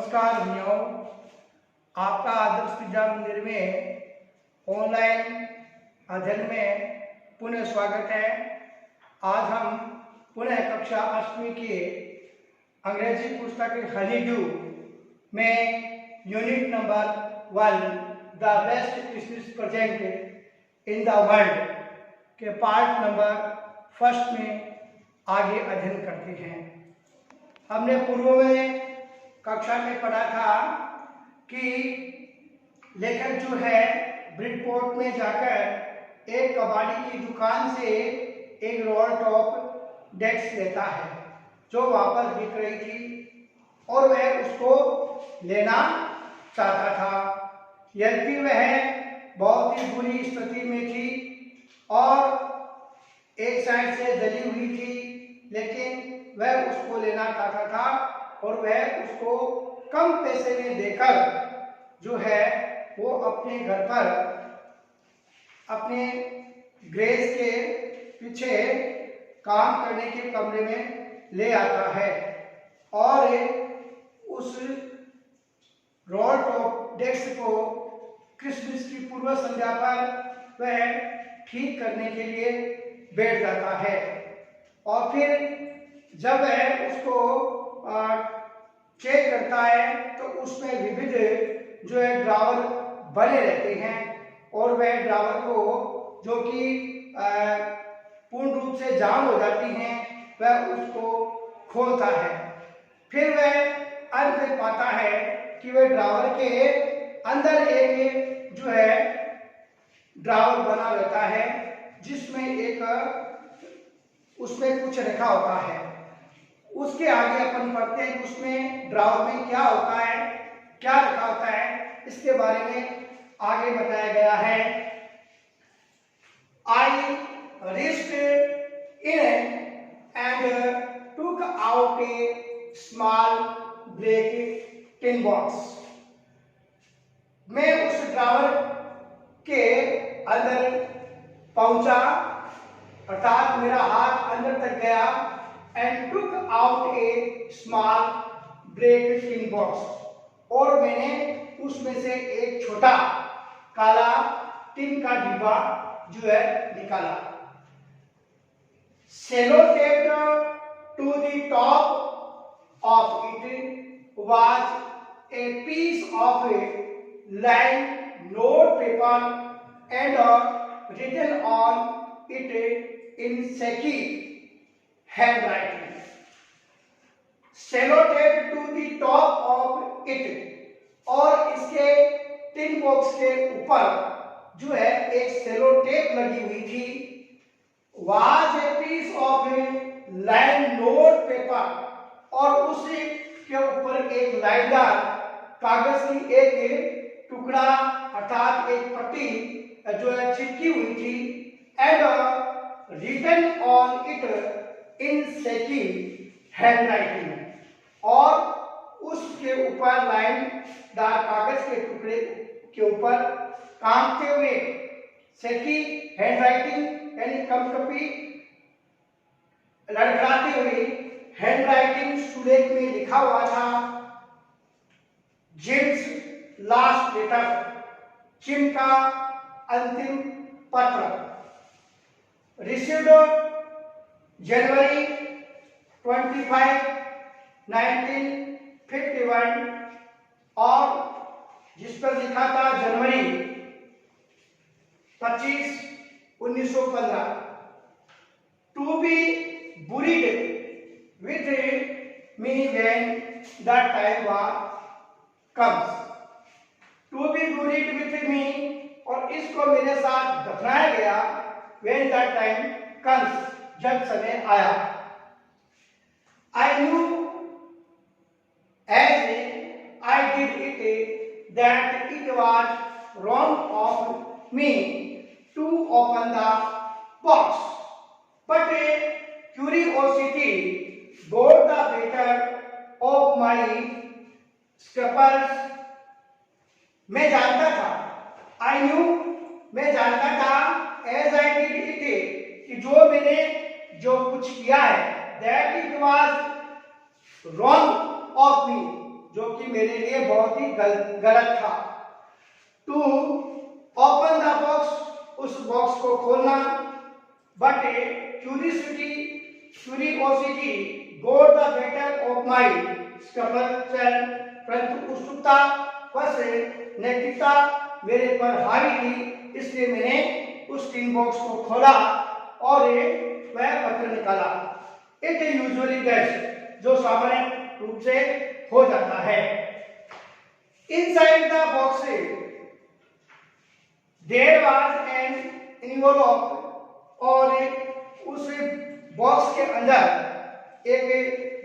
नमस्कार भाइयों, आपका आदर्श विद्या मंदिर में ऑनलाइन अध्ययन में पुनः स्वागत है। आज हम पुनः कक्षा 8वीं की अंग्रेजी पुस्तक हनी ड्यू में unit number 1 the best Christmas present in the world के पार्ट नंबर 1 में आगे अध्ययन करते हैं। हमने पूर्व में कक्षा में पढ़ा था कि लेखक जो है ब्रिडपोर्ट में जाकर एक कबाड़ी की दुकान से एक रोल टॉप डेस्क लेता है जो वहां पर बिक रही थी और वह उसको लेना चाहता था। यद्यपि वह बहुत ही बुरी स्थिति में थी और एक साइड से जली हुई थी, लेकिन वह उसको लेना चाहता था और वह उसको कम पैसे में देकर जो है वो अपने घर पर अपने ग्रेस के पीछे काम करने के कमरे में ले आता है और उस रोल टॉप डेस्क को क्रिसमस की पूर्व संध्या पर वह ठीक करने के लिए बैठ जाता है। और फिर जब वह उसको चेक करता है तो उसमें विविध जो है ड्रावर बने रहते हैं और वह ड्रावर को जो कि पूर्ण रूप से जाम हो जाती हैं वह उसको खोलता है। फिर वह अंत में पाता है कि वह ड्रावर के अंदर एक जो है ड्रावर बना रहता है जिसमें उसमें कुछ रखा होता है। उसके आगे अपन पढ़ते हैं उसमें ड्रावर में क्या होता है, क्या रखा होता है, इसके बारे में आगे बताया गया है। I reached in and took out a small black tin box. मैं उस ड्रावर के अंदर पहुंचा, अर्थात मेरा हाथ अंदर तक गया and took out a small black tin box और मैंने उसमें से एक छोटा काला टिन का डिब्बा जो है निकाला। Sellotaped to the top of it was a piece of lined note paper and written on it in shaky handwriting. Sellotape to the top of it और इसके टिन बॉक्स के ऊपर जो है एक सेलो टेप लगी हुई थी। was a piece of lined note paper और उसी के ऊपर एक लाइनदार कागज की एक टुकड़ा अर्थात एक पट्टी जो है चिपकी हुई थी and written on it in shaky handwriting और उसके ऊपर लाइनदार कागज के टुकड़े के ऊपर कांपते हुए shaky हैंडराइटिंग यानी कपकपी लड़खड़ाती हुई हैंडराइटिंग सुलेख में लिखा हुआ था जिम्स लास्ट लेटर, जिम का अंतिम पत्र। रिसीव्ड जनवरी 25, 1951 और जिस पर लिखा था जनवरी 25, 1915। To be buried with me when the time comes. To be buried with me और इसको मेरे साथ दफनाया गया व्हेन द टाइम कम्स जब समय आया। I knew as I did it that it was wrong of me to open the box, but curiosity got the better of my scruples. मैं जानता था, I knew मैं जानता था as I did it कि जो मैंने जो कुछ किया है that it was wrong of me जो कि मेरे लिए बहुत ही गलत था। टू ओपन द बॉक्स, उस बॉक्स को खोलना, but curiosity goat the better of my sculpture, परंतु उत्सुकता वश नैतिकता मेरे पर हावी थी, इसलिए मैंने उस टिन बॉक्स को खोला और वह पत्र निकाला। इट यूजुअली डज, जो सामान्य रूप से हो जाता है। Inside the box there was an envelope, और उस बॉक्स के अंदर एक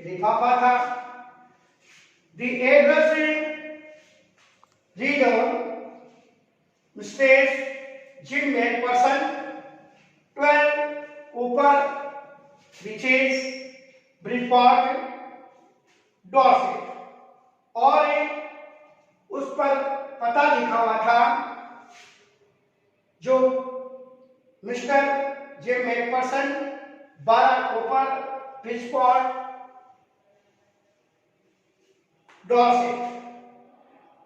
लिफाफा था। The address read mistress Jim McPherson 12 Upper beaches Bridgeport Dorset, और उस पर पता लिखा हुआ था जो मिस्टर जे मैकपर्सन 12 ऊपर ब्रिजपोर्ट डॉर्सेट।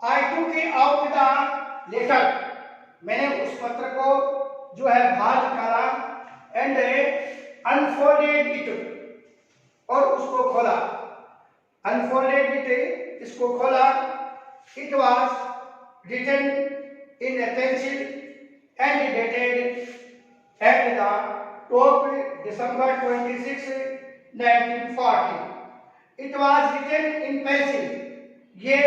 आई टूक आउट द लेटर, मैंने उस पत्र को जो है बाहर निकाला एंड अनफोल्डेड इट, और उसको खोला। अनफोल्डेड इट, इसको खोला। It was written in a pencil and dated at the top December 26, 1940। It was written in pencil, ये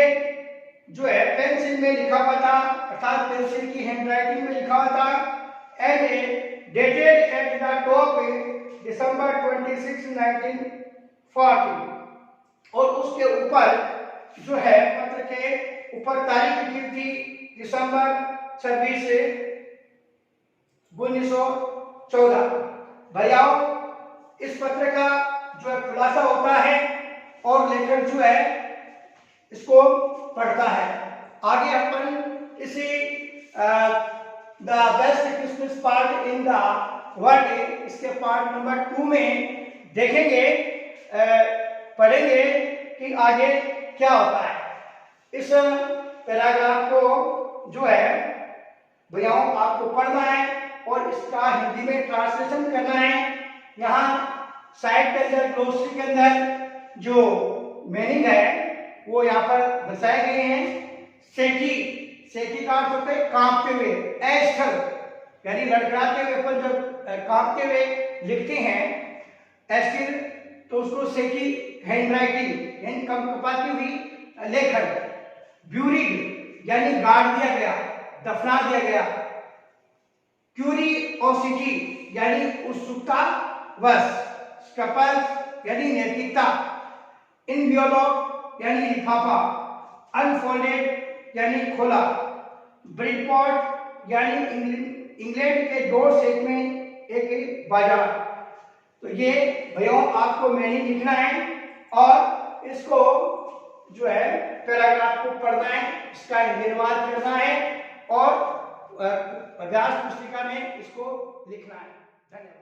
जो है पेंसिल में लिखा हुआ था, अर्थात पेंसिल की हैंडराइटिंग में लिखा हुआ था, and dated at the top December 26, 1940, और उसके ऊपर जो है पत्र के ऊपर तारीख लिखी थी दिसंबर 26, 1914। भैयाओं, इस पत्र का जो है खुलासा होता है और लेखक जो है इसको पढ़ता है। आगे अपन इसी the best Christmas part in the world, इसके पार्ट नंबर 2 में देखेंगे, पढ़ेंगे कि आगे क्या होता है। इस पैराग्राफ को जो है भैयाओं आपको पढ़ना है और इसका हिंदी में ट्रांसलेशन करना है। यहाँ साइड के अंदर, ग्लोसरी के अंदर जो मीनिंग है वो यहाँ पर दर्शाए गए हैं। सेकी का अर्थ होता है कांपते हुए, एस्थर यानी लड़खड़ाते हुए। अपन जब कांपते हुए लिखते हैं एस्थिर, तो उसको सेकी हैंडराइटिंग यानी कंपकपाती हुई लेखन। ब्यूरिड यानी गाड़ दिया गया, दफना दिया गया। क्यूरियोसिटी यानी उत्सुकता वश। स्कल्पचर यानी नैतिकता। एनवेलप यानी लिफाफा। अनफोल्डेड यानी खोला। ब्रिजपोर्ट यानी इंग्लैंड के डोरसेट में एक बाजार। तो ये भैया आपको मीनिंग लिखना है और इसको जो है पैराग्राफ को पढ़ना है, इसका निर्माण करना है और अभ्यास पुस्तिका में इसको लिखना है। धन्यवाद।